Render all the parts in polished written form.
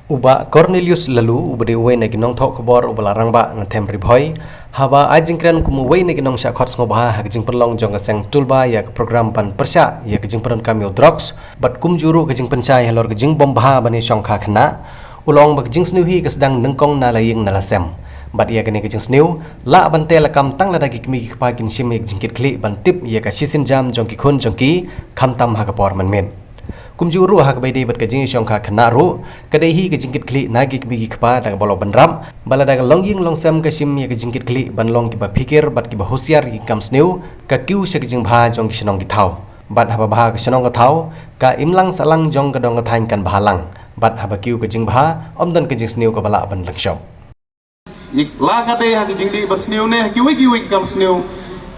Uba Cornelius lalu ubade uwe na ginong thok khobor ubalarang ba na themri bhoi haba ajingkran kumu we na ginong sha khots ngobha hagijing perlong jong aseng tulba ya program pan persha ya gijing peron kamio drugs bat kumjuru gijing pencai halor gijing bombha bani shongkha khna ulong ba gijing snuhi kasdang nengkong na laying na lasem bat ya gani gijing snew la ban tel kam tang la dagi kmi khpa gin shim ek jingkit khli ban tip ya ka shisin jam jong ki khun jong ki khamtam ha ka por man men kumjuru hak baidi bat kajing shongkha khnaru kadehi kajingkit kli nagi kbigi khpa daga bolo banram bala daga longying longsam kashim ya kajingkit kli banlong ki ba fikir bat ki ba hosiar ki kamsneu ka kiu shakjing bha jong ki shnong ki thau bat haba bha ka shnong ka thau ka imlang salang jong ka dong ka thain kan bahalang bat haba kiu kajing bha omdan kajing sneu ka bala ban langshom la ka de ha kajing di basneu ne kiwi kamsneu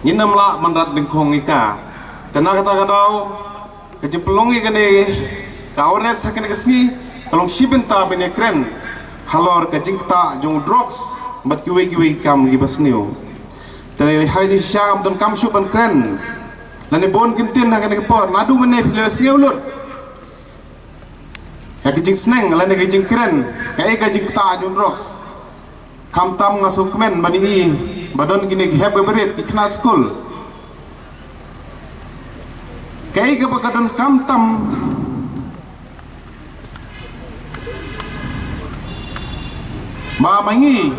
ninam la mandat bengkhong ika tenaga ta ka dau kajing pelongi kene awareness hakene kasi kalong shibenta bene kren halor kajing ta jong drugs bat kiwi kam gi basniu tele haidi sham don kam shu ban kren lane bon kintin hakene por nadu mene pilesiu lut kajing sneng lane kajing kren kai kajing ta jong drugs kam tam ngasuk men bani i badon gini heb berit ikna school kay ka pagkadon kamtam mamangi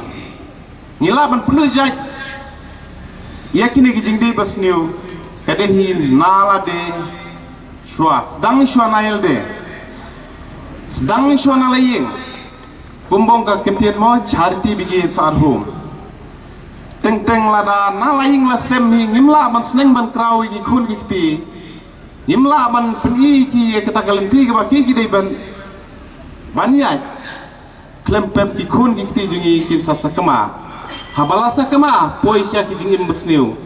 nilaban penuh jaj yakini gijing di basniu kadehi nala de shwa sedang shwa nail de sedang shwa nalaying kumbong ka kentian mo charity bigi sarhum teng lada nalaying la sem hi ngimla man sneng ban krawi gi khun gikti imla ban peni ki kata kalenti ke baki ki dei ban baniat klempep ki khun ki ti jungi kin sasakama habala sakama poisya ki jingim besniu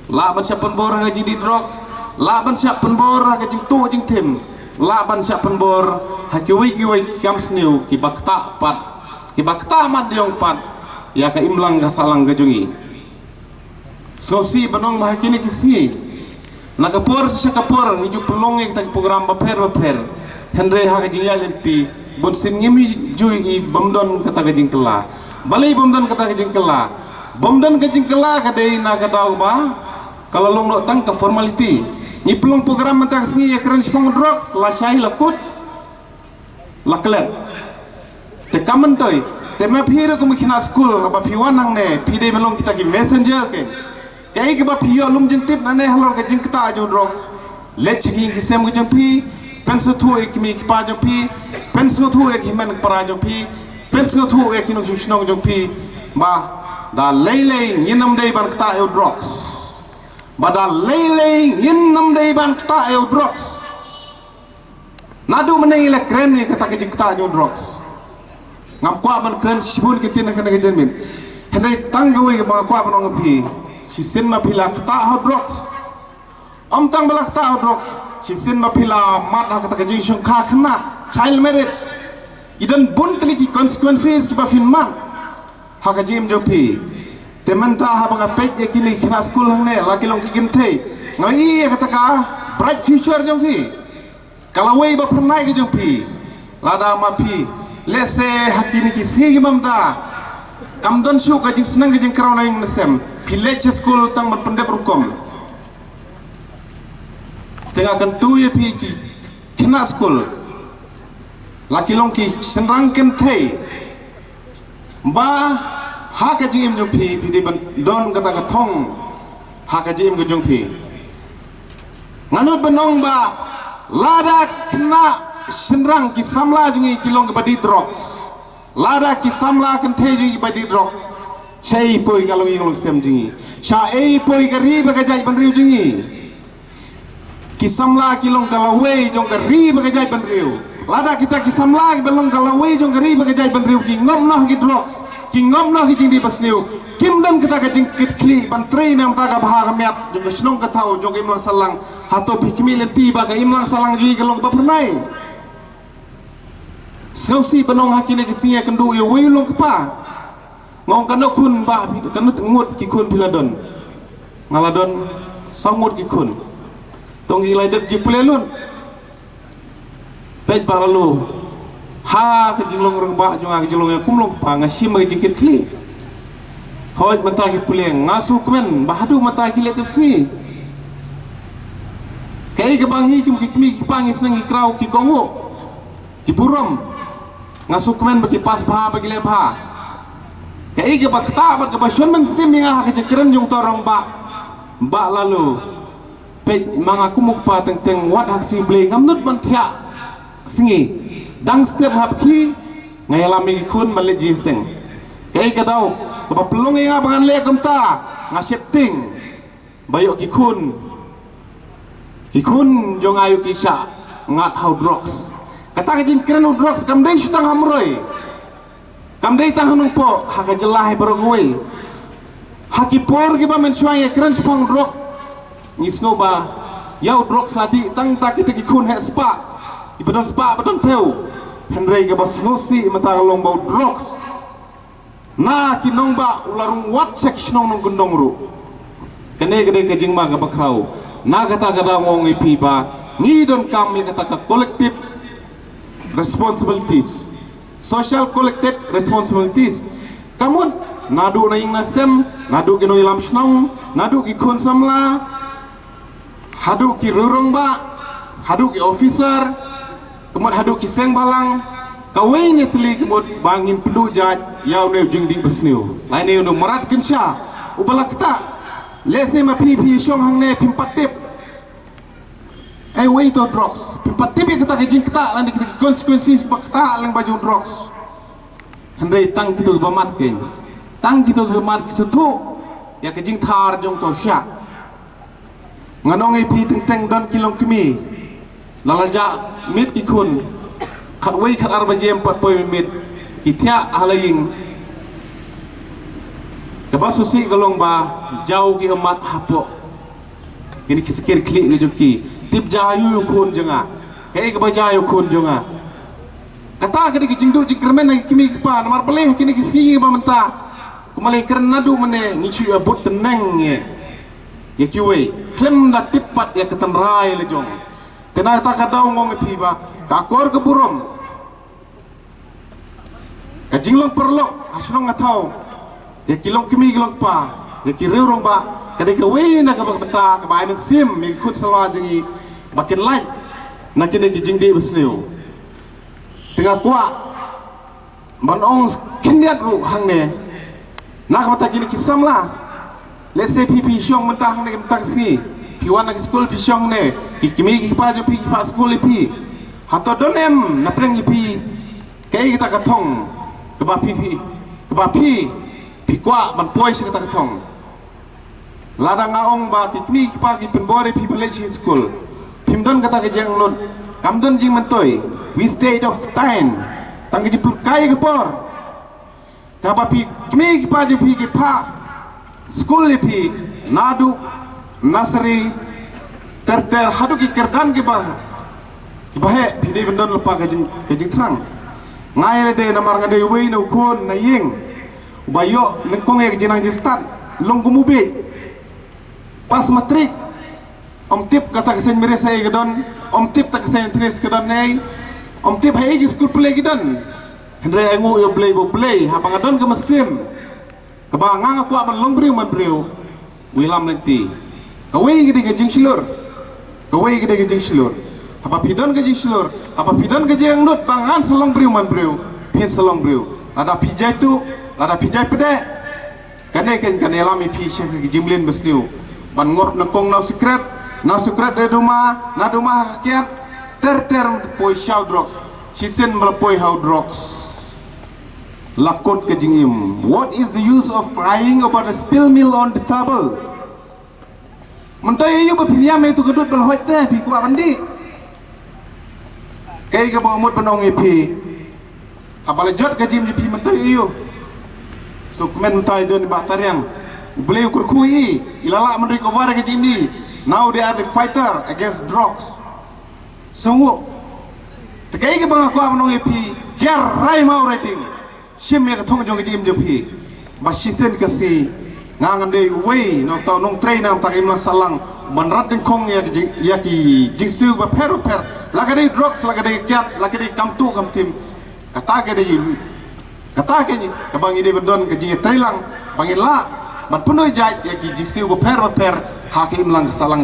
la ban sya penbor ngaji di drugs la ban sya penbor ka jing tu jing tim la ban sya penbor hakiwi kam sniu ki bakta mat diong pat ya ka imlang ka salang ka jungi sosi banong mahakini kisni nakapor sa kapor niju pelong ek tak program baper henre ha kajing yalenti bon sin ngimi jui i bomdon kata kajing kela balai bomdon kata kajing kela bomdon kajing kela kadai na kadau ba kalau long no tang ka formality ni pelong program mentak sini ya keren spong drugs la syai lakut laklet te kamen toy te ma phira ko mikhina school ba phiwanang ne phide melong kita ki messenger ke kaya ke bap hiyo lum jeng tip nane halor ke jeng kita jo drugs let checking ki sem ke jeng pi penso thu ek mi ki pa jo pi penso thu ek himen para jo pi penso thu ek no shnong jo pi ba da lele yinam dei ban kita jo drugs ba da lele yinam dei ban kita jo drugs nadu mene ile kren ni kata ke jeng kita jo drugs ngam kwa ban kren shibul ki tin kana ke jemin henai tangwe ba kwa ban ngam pi si sin ma pila kata ha drugs om tang bala kata ha drugs si sin ma pila mat ha kata kajing shongkha khna child marriage idan bun tli ki consequences ki ba fin man ha kajim jo pi temanta ha banga pet ye kini khna school hang ne la kilong ki kin thei ngai kata ka bright future jo pi kala wei ba pernai ki jo pi lada ma pi lese hakini ki sigi mamda kamdon shu kajing senang kajing krauna ing nesem village school tang berpendap rukom tengah kentu ye pi ki kena school laki long ki senrang ken thei ba ha ka jing im jong pi di ban don kata ka thong ha ka jing im jong pi nganut benong ba lada kena senrang ki samla jungi ki long badi drugs lada ki samla ken thei jungi badi drugs sei poi kalau ingong sem jingi sha ei poi kari bagajai ban riu jingi kisamla kilong kalau wei jong kari bagajai ban riu lada kita kisamla belong kalau wei jong kari bagajai ban riu ki ngom noh ki drugs ki ngom noh ki jing di basniu kim dan kita ka jing kli ban train nam ta ka bha ka met jong snong ka thau jong imlang salang hato pikmi lenti ba ka imlang salang ji kalong ba pernai sausi banong hakine ki singa kendu ye wei long pa ngong kanu kun ba kanu ngut ki kun piladon ngaladon samut ki kun tong ilai dep jipulelun pej baralu ha ke jinglong reng ba junga ke jinglong kum long pa ngasim ke jingkit kli hoj mata ki puleng ngasu kemen bahadu mata ki letep si kai ke bangi ki pangis nang ikrau ki kongo ki buram ngasu kemen bagi pas ba bagi le ba kai ke bakta ba ke basion men sim nga ke jekren jung torong ba lalu pe mangaku mukpa teng wat hak si ble ngamnut man thia singi dang step hap ki ngayalami kun maleji seng kai ke dau ba pelong nga bangan le kamta nga setting bayok ki kun jong ayu kisha ngat how drugs kata jin keren drugs kam dei sutang hamroi kam dei tang nung po hak jelah bergoi hakipor ki ba men suai keren spong drug nisno ba yau drug sadi tang ta kita ki kun he spa ki badon spa badon peu henrei ke ba slosi mata long bau drugs na ki nong ba ularung wat section nong gendong ru kene gede ke jingma ke bakrau na kata ngong ipi ba ni don kam kata ka collective responsibilities social collective responsibilities kamun nadu na ing nasem nadu ki no ilam snong nadu ki kun samla hadu ki rurung ba hadu ki officer kemud hadu ki seng balang kawai ni teli kemud bangin pendu jaj yau ne jing di besniu lain ne merat kensha ubala kata lese ma pi syong hang ne pimpatip way to drugs pimpatip kata ke jing kata lan kita consequences bakta lang baju drugs handai tang kita bamat ken tang kita bamat kisetu ya ke jing thar jong to sya nganong pi teng don kilong kimi lalaja mit ki kun khat way khat arba jem pat poi mit kitia halaying kaba susi galong ba jauh ki amat hapo ini kisikir klik ke joki tip jayu kun jenga kai kaba jayu kun jenga kata kadi ki jingdu jingkermen nang kimi pa nomor pelih kini kisi ba menta kumalai kerna du mene ngicu abut teneng ya kiwe klem da tipat ya ketenrai le jong tena ta kadau ngong pi ba kakor ke burom ka jinglong perlok asnong ngatau ya kilong kimi kilong pa ya kirurong ba kadai ka we na ka benta ka ba men sim mi khut salwa jingi bakin lai na kini ki jingdi besniu tengah kuat manong kindiat ru hang ne nak mata kini kisam lah let's say pi syong mentah hang ne mentah si pi wan nak school pi syong ne ki kimi ki pa jo pi pa school pi hato donem na preng pi kai kita katong ke ba pi kwa man poi se kita katong ladang ngaong ba ki kimi ki pa ki penbore pi village school pimdon kata ke jeng not kamdon jing mentoi we state of time tangki jipul kai ke por tapa pi kimi ki pa jo pi ki pa school pi nadu nasri ter hadu ki kerdan ki ba he pi de bendon lepa ke jing terang ngai de namar ngade we no kon na ying bayo nengkong ya jinang di start long gumubi pas matrik om tip kata kesen mere saya gedon om tip tak kesen tris gedon nei om tip hai gi school play gedon hendre engu yo play ha pangadon ke mesim ke bangang aku aman lombriu man briu wilam nanti kawai gede ke jing silur apa pidon ke jing silur apa pidon ke jing nut bangan selong briu man briu pin selong briu ada pijai tu ada pijai pede kane lami pi syekh ke jimlin besniu ban ngop nengkong na secret de duma na duma hakiat ter poi shau drugs sisen melpoi how drugs lakot ke jingim what is the use of crying about a spill meal on the table mentoy yu bapiniam itu kedut belhoi teh pi ku abandi kai ke bangmut penong pi apale jot ke jim pi mentoy yu so men mentoy don batariang boleh ukur kui ilala men recover ke jim ni now they are the fighter against drugs sungguh tekai ke bang aku abang pi ger rai mau rating sim ya ketong jong ke jim jopi basisen kasi ngangan de way no tau nong train nam tak imlang salang manrat den kong ya ki jingsu ba per lagade drugs lagade kiat lagade kamtu kam tim kata ke de kata ke ni ke bang ide bendon ke jingi trilang bangin la man penuh jai ya ki jisti go per hakim lang salang